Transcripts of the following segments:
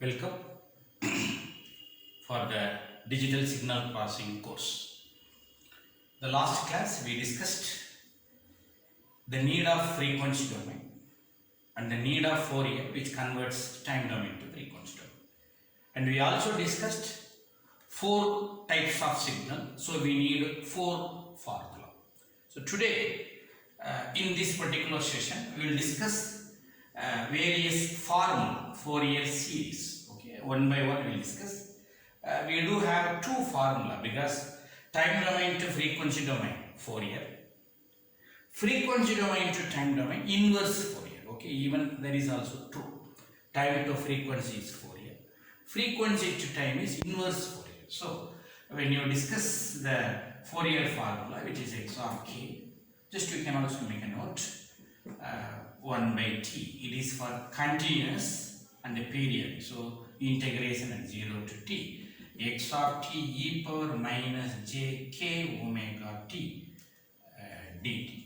Welcome for the digital signal processing course. The last class we discussed the need of frequency domain and the need of Fourier, which converts time domain to frequency domain. And we also discussed four types of signal, so we need four formula. So today in this particular session we will discuss various formula Fourier series. Okay, one by one we will discuss. We do have two formula because time domain to frequency domain Fourier, frequency domain to time domain inverse Fourier. Okay, even that is also true. Time to frequency is Fourier, frequency to time is inverse Fourier. So when you discuss the Fourier formula, which is x of k, just you can also make a note, 1 by t, it is for continuous and a period, so integration at 0 to t, x of t e power minus j k omega t dt.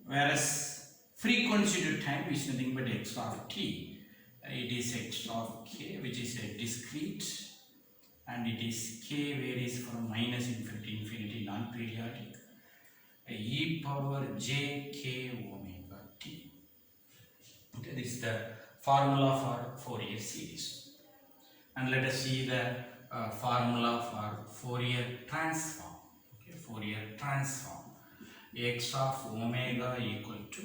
Whereas frequency to time is nothing but x of t, it is x of k, which is a discrete, and it is k varies from minus infinity to infinity, non-periodic, e power j k omega t. Okay, this is the formula for Fourier series. And let us see the formula for Fourier transform. Okay, Fourier transform, x of omega equal to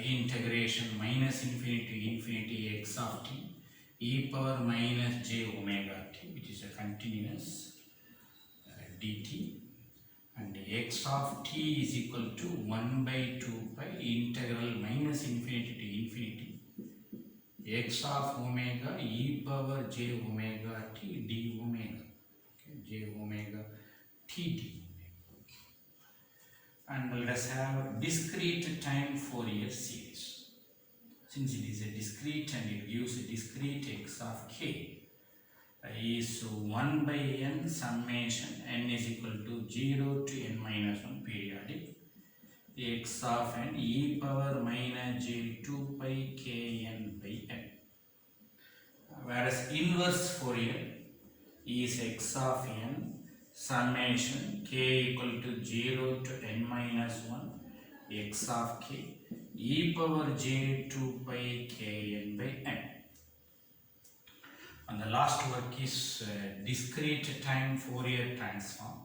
integration minus infinity to infinity x of t e power minus j omega t, which is a continuous dt, and x of t is equal to 1 by 2 pi integral minus infinity to infinity x of omega e power j omega t d omega, okay, j omega t d. And let us have discrete time Fourier series. Since it is a discrete and it gives a discrete x of k is 1 by n summation n is equal to 0 to n minus 1 periodic x of n e power minus j 2 pi k n by n. Whereas inverse Fourier is x of n summation k equal to 0 to n minus 1 x of k e power j 2 pi k n by n. And the last work is discrete time Fourier transform,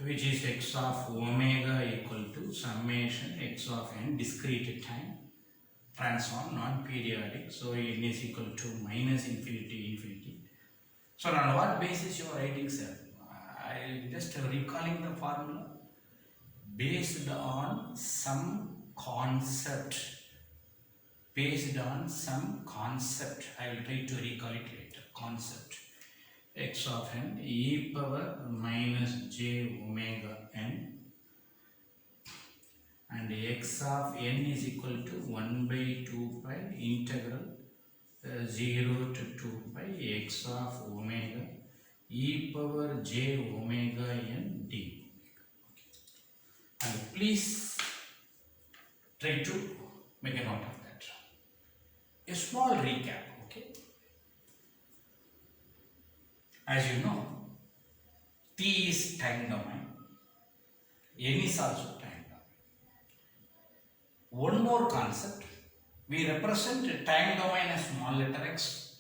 which is x of omega equal to summation x of n discrete time transform non-periodic, so n is equal to minus infinity infinity. So on what basis you are writing, sir? I just recalling the formula based on some concept. Based on some concept, I will try to recall it later. Concept x of n e power minus j omega n, and x of n is equal to 1 by 2 pi integral 0 to 2 pi x of omega e power j omega n d. And please try to make a note of that. A small recap, okay? As you know, t is time domain, n is also time domain. One more concept, we represent time domain as small letter x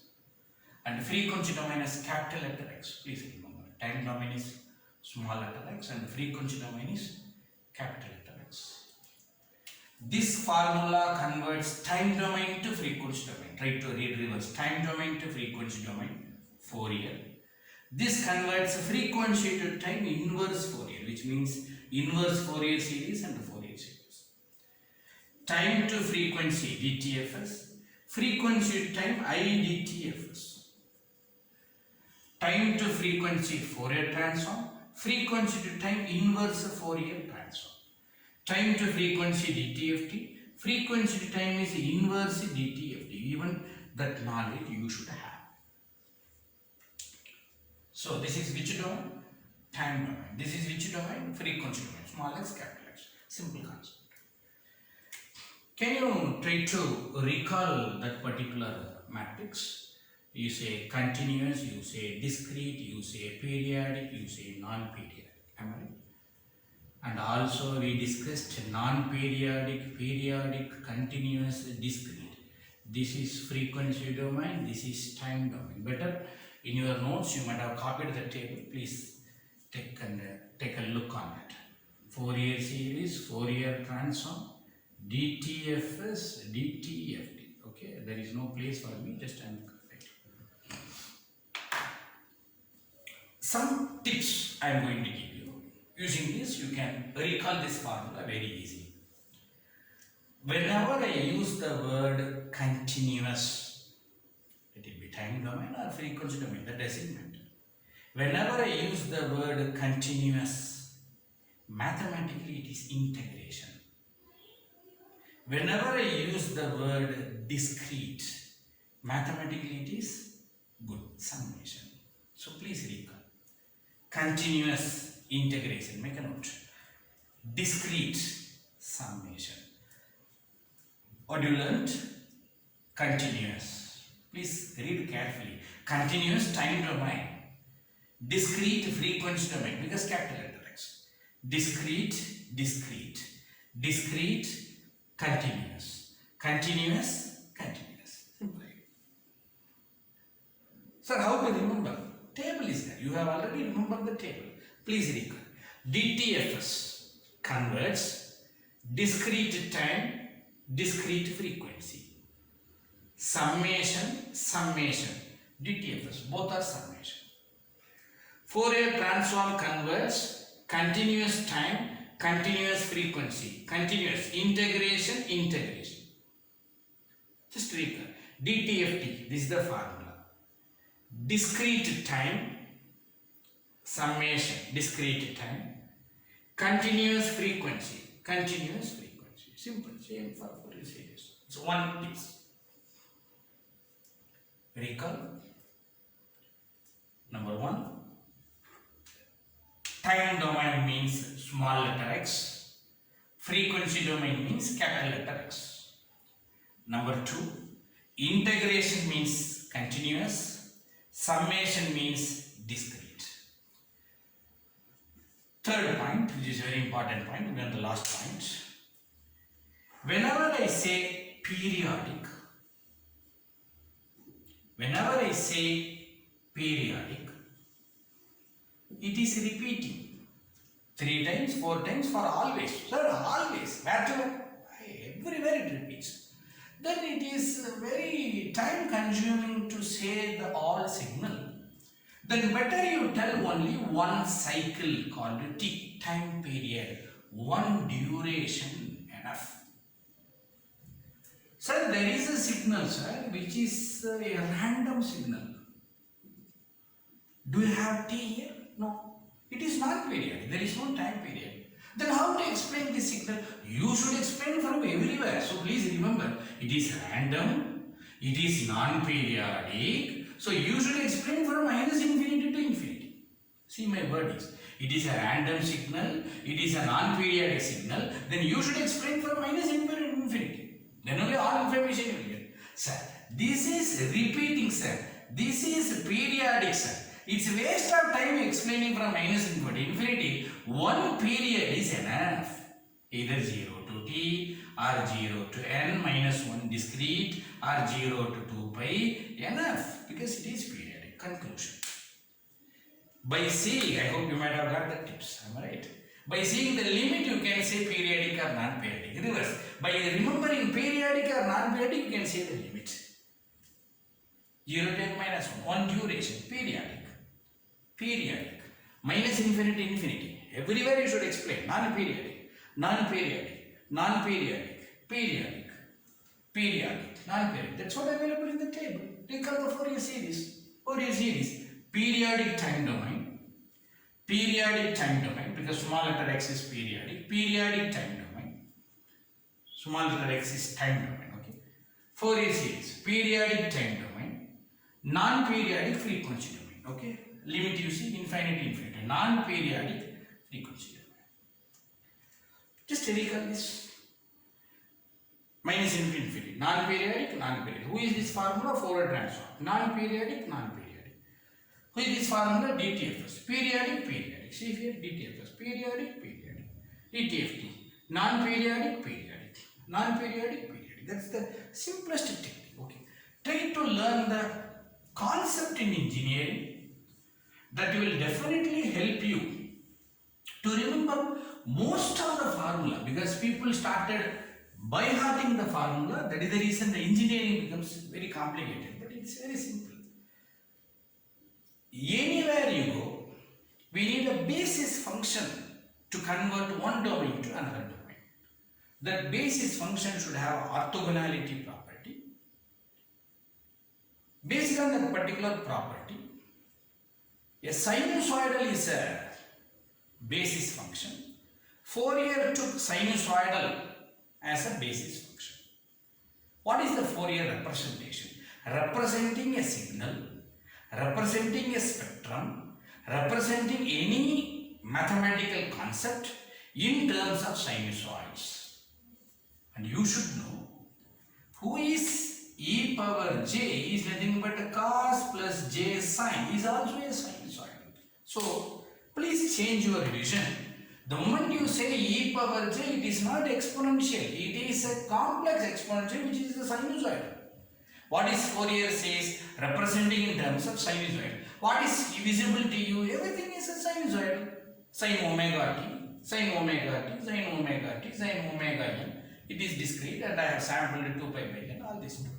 and frequency domain as capital letter x. Please remember, time domain is small letter x and frequency domain is capital letter x. This formula converts time domain to frequency domain. Try to read reverse. Time domain to frequency domain, Fourier. This converts frequency to time inverse Fourier, which means inverse Fourier series and Fourier series. Time to frequency DTFS, frequency to time IDTFS. Time to frequency Fourier transform, frequency to time inverse Fourier transform. Time to frequency DTFT, frequency to time is inverse DTFT. Even that knowledge you should have. So this is which domain? Time domain. This is which domain? Frequency domain. Small x, capital X. Simple concept. Can you try to recall that particular matrix? You say continuous, you say discrete, you say periodic, you say non-periodic. Am I right? And also we discussed non-periodic, periodic, continuous, discrete. This is frequency domain, this is time domain. Better in your notes you might have copied the table. Please take a look on it. Fourier series, Fourier transform, DTFS, DTFT. Okay, there is no place for me, just I'm correct. Some tips I am going to give you. Using this, you can recall this formula very easily. Whenever I use the word continuous, it will be time domain or frequency domain, that doesn't matter. Whenever I use the word continuous, mathematically it is integration. Whenever I use the word discrete, mathematically it is good, summation. So please recall. Continuous, integration, make a note. Discrete, summation. What you learned? Continuous. Please read carefully. Continuous, time domain. Discrete, frequency domain, because capital letter X. Discrete, discrete. Discrete, continuous. Continuous, continuous. Simple. Sir, how to remember? Table is there. You have already remembered the table. Please recall. DTFS converts discrete time, discrete frequency. Summation, summation. DTFS, both are summation. Fourier transform converts continuous time, continuous frequency. Continuous integration, integration. Just recall. DTFT, this is the formula. Discrete time, summation, discrete time, continuous frequency, continuous frequency. Simple, same for Fourier series. It's one piece. Recall. Number one, time domain means small letter x, frequency domain means capital letter X. Number two, integration means continuous, summation means discrete. Third point, which is a very important point, even the last point. Whenever I say periodic, it is repeating 3 times, 4 times, for always. Sir, always. Everywhere it repeats. Then it is very time consuming to say the all signal. Then better you tell only one cycle called T, time period, one duration, enough. Sir, there is a signal, sir, which is a random signal. Do you have T here? No. It is not periodic. There is no time period. Then how to explain this signal? You should explain from everywhere. So please remember, it is random, it is non-periodic. So you should explain from minus infinity to infinity. See my wordings. It is a random signal, it is a non-periodic signal. Then you should explain from minus infinity to infinity. Then only all information you will get. Sir, this is repeating, sir. This is periodic, sir. It's waste of time explaining from minus infinity to infinity. One period is enough. Either 0 to t or 0 to n minus 1 discrete or 0 to 2 pi. Enough, because it is periodic. Conclusion. By seeing, I hope you might have got the tips. Am I right? By seeing the limit, you can say periodic or non-periodic. Reverse. By remembering periodic or non-periodic, you can say the limit. 0 to n minus 1. One duration. Periodic. Periodic. Minus infinity, infinity. Everywhere you should explain. Non-periodic. Non-periodic. Non-periodic. Periodic. Periodic. Non-periodic. That's what available in the table. Recall the Fourier series. Fourier series. Periodic time domain. Periodic time domain, because small letter x is periodic. Periodic time domain. Small letter x is time domain. Okay. Fourier series. Periodic time domain. Non-periodic frequency domain. Okay. Limit you see infinity, infinity. Non-periodic frequency domain. Just recall this. minus infinity, non-periodic, non-periodic. Who is this formula? Fourier transform. Non-periodic, non-periodic. Who is this formula? DTFS. Periodic, periodic. See here, DTFS. Periodic, periodic. DTFT. Non-periodic, periodic. Non-periodic, periodic. That's the simplest technique. Okay. Try to learn the concept in engineering. That will definitely help you to remember most of the formula, because people started by hearting the formula. That is the reason the engineering becomes very complicated, but it's very simple. Anywhere you go, we need a basis function to convert one domain to another domain. That basis function should have orthogonality property. Based on that particular property, a sinusoidal is a basis function. Fourier took sinusoidal as a basis function. What is the Fourier representation? Representing a signal, representing a spectrum, representing any mathematical concept in terms of sinusoids. And you should know who is e power j is nothing but a cos plus j sine is also a sinusoid. So please change your vision. The moment you say e power j, it is not exponential. It is a complex exponential which is the sinusoid. What is Fourier says? Representing in terms of sinusoid. What is visible to you? Everything is a sinusoid. Sin omega t, sin omega t, sin omega t, sin omega n. It is discrete and I have sampled 2 pi by n, all these stories.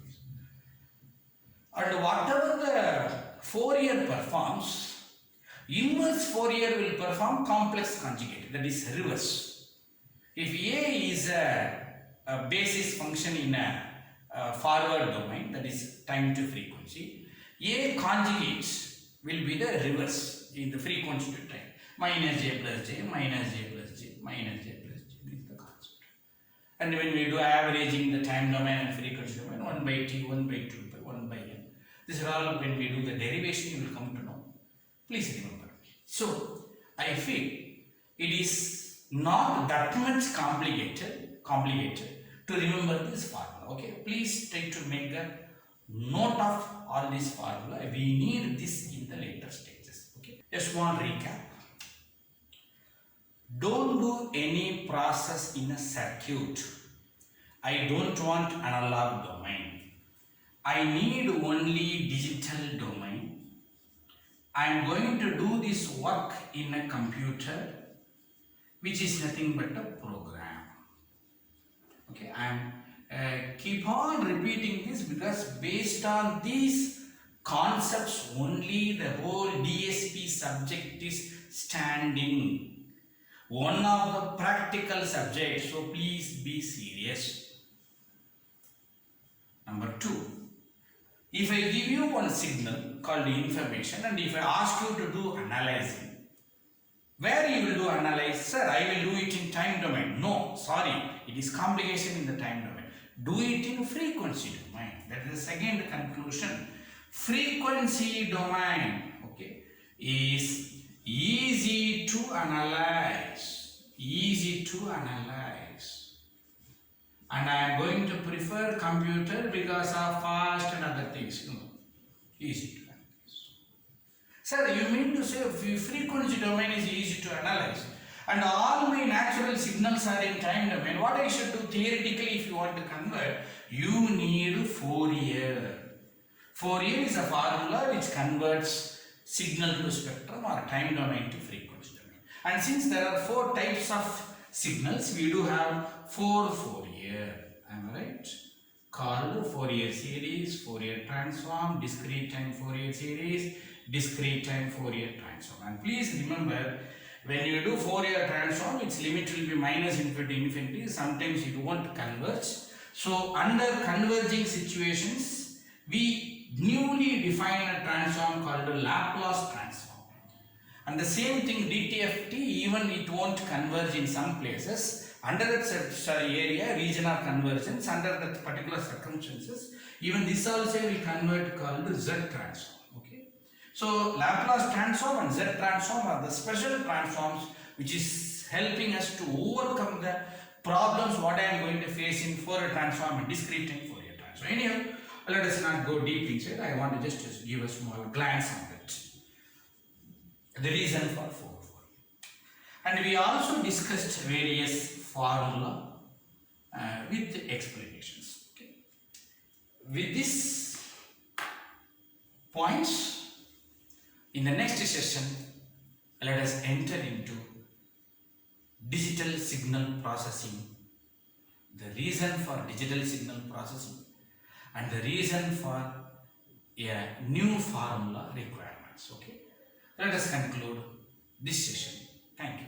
And whatever the Fourier performs, inverse Fourier will perform complex conjugate, that is reverse. If A is a basis function in a forward domain, that is time to frequency, A conjugates will be the reverse in the frequency to time. Minus j plus j, minus j plus j, minus j plus j. This is the concept. And when we do averaging the time domain and frequency domain, 1 by t, 1 by 2 by 1 by n. This is all when we do the derivation you will come to know. Please remember. So, I feel it is not that much complicated to remember this formula. Okay, please try to make a note of all this formula. We need this in the later stages. Okay, just one recap. Don't do any process in a circuit. I don't want analog domain. I need only digital domain. I am going to do this work in a computer, which is nothing but a program. Okay, I am keep on repeating this because based on these concepts only the whole DSP subject is standing. One of the practical subjects, so please be serious. Number 2, if I give you one signal called information and if I ask you to do analyzing, where you will do analyze? Sir, I will do it in time domain. No, sorry, it is complication in the time domain. Do it in frequency domain. That is the second conclusion. Frequency domain, okay, is easy to analyze. Easy to analyze. And I am going to prefer computer because of fast and other things. No, easy to analyze. Sir, you mean to say frequency domain is easy to analyze and all my natural signals are in time domain. What I should do theoretically if you want to convert? You need Fourier. Fourier is a formula which converts signal to spectrum or time domain to frequency domain. And since there are 4 types of signals, we do have 4 Fourier. Am I right? Called Fourier series, Fourier transform, discrete time Fourier series, discrete time Fourier transform. And please remember, when you do Fourier transform, its limit will be minus infinity to infinity. Sometimes it won't converge. So under converging situations, we newly define a transform called a Laplace transform. And the same thing DTFT, even it won't converge in some places. Under that area, region of convergence, under that particular circumstances, even this also will convert called Z transform. Okay. So Laplace transform and Z transform are the special transforms which is helping us to overcome the problems what I am going to face in Fourier transform and discrete time Fourier transform. Anyhow, let us not go deep inside. I want to just give a small glance on it. The reason for Fourier. And we also discussed various formula with explanations. Okay. With this points, in the next session, let us enter into digital signal processing, the reason for digital signal processing, and the reason for a new formula requirements. Okay. Let us conclude this session. Thank you.